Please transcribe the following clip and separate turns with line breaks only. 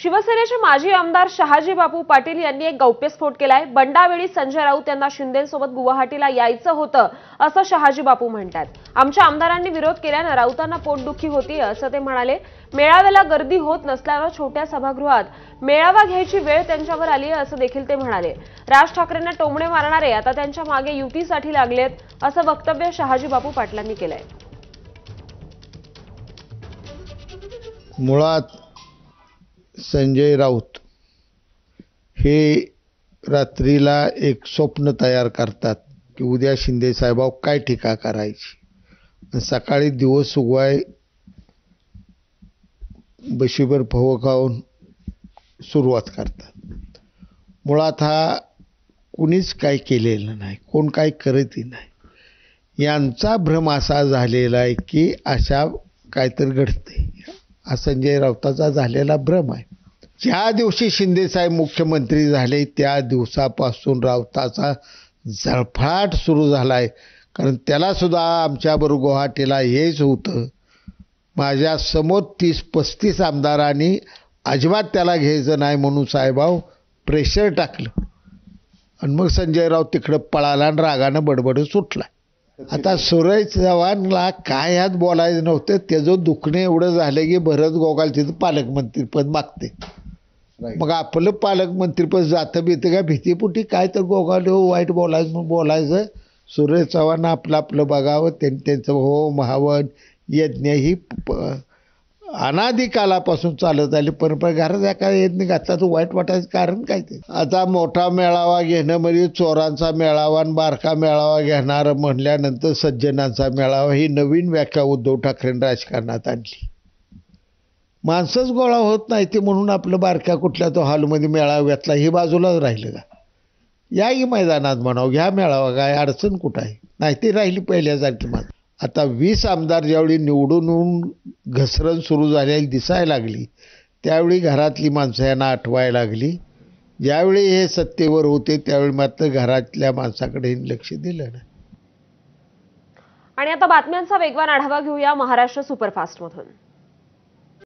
शिवसेनेचे माजी आमदार शहाजी बापू पाटील यांनी एक गौप्यस्फोट केलाय। बंडावेळी संजय राऊत यांना शिंदेसोबत गुवाहाटीला यायचं होतं असं शहाजी बापू म्हणतात। आमच्या आमदारांनी विरोध केल्यानं राऊतांना पोटदुखी होती असं ते म्हणाले। मेळाव्याला गर्दी होत नसल्यानं छोट्या सभागृहात मेळावा घ्यायची वेळ त्यांच्यावर आली असं देखील ते म्हणाले। राज ठाकरेंना टोमणे मारणारे आता त्यांच्या मागे युतीसाठी लागलेत असं वक्तव्य शहाजी बापू पाटलांनी केलंय।
मुळात संजय राऊत हे रात्रीला एक स्वप्न तयार करतात की उद्या शिंदे साहेबांवर काय टीका करायची। सकाळी दिवस उगवाय बशीवर फवकावून सुरुवात करतात। मुळात हा कुणीच काय केलेलं नाही, कोण काय करतही नाही। यांचा भ्रम असा झालेला आहे की अशा काहीतरी घडते, हा संजय राऊताचा झालेला भ्रम आहे। ज्या दिवशी शिंदेसाहेब मुख्यमंत्री झाले त्या दिवसापासून राऊताचा झळफळाट सुरू झालाय, कारण त्याला सुद्धा आमच्याबरोबर गुवाहाटीला यायचं होतं। माझ्या समोर 30-35 आमदारांनी अजिबात त्याला घ्यायचं नाही म्हणून साहेबाव प्रेशर टाकलं आणि मग संजय राऊत तिकडं पळाला आणि रागानं बडबड सुटला। आता सुरेश चव्हाणला काय यात बोलायचं नव्हतं, त्याचं दुखणं एवढं झालं की भरत गोगाल तिथं पालकमंत्रीपद मागते। मग आपलं पालकमंत्रीपद जातं भीतं का भीतीपुटी काय तर गोगाल वाईट बोलायचं मग बोलायचं। सुरेश चव्हाण आपलं आपलं बघावं, त्यांचं हो महावन यज्ञ ही अनादिकालापासून चालत आली परंपरा। घरात एका यज्ञ घातला तर वाईट वाटायचं कारण काय ते। आता मोठा मेळावा घेणं म्हणजे चोरांचा मेळावा आणि बारका मेळावा घेणार म्हणल्यानंतर सज्जनांचा मेळावा ही नवीन व्याख्या उद्धव ठाकरेंनी राजकारणात आणली। माणसंच गोळा होत नाही ते म्हणून आपलं बारक्या कुठल्या तो हॉलमध्ये मेळावा घेतला हे बाजूलाच राहिलं का। याही मैदानात म्हणावं घ्या मेळावा, काय अडचण कुठं आहे। नाही ती राहिली पहिल्यासारखी मात्र। आता 20 आमदार ज्यावेळी निवडून येऊन घसरण सुरू झालेली दिसायला लागली त्यावेळी घरातली माणसं यांना आठवायला लागली। ज्यावेळी हे सत्तेवर होते त्यावेळी मात्र घरातल्या माणसाकडे लक्ष दिलं नाही।
आणि आता बातम्यांचा वेगवान आढावा घेऊया महाराष्ट्र सुपरफास्ट मधून।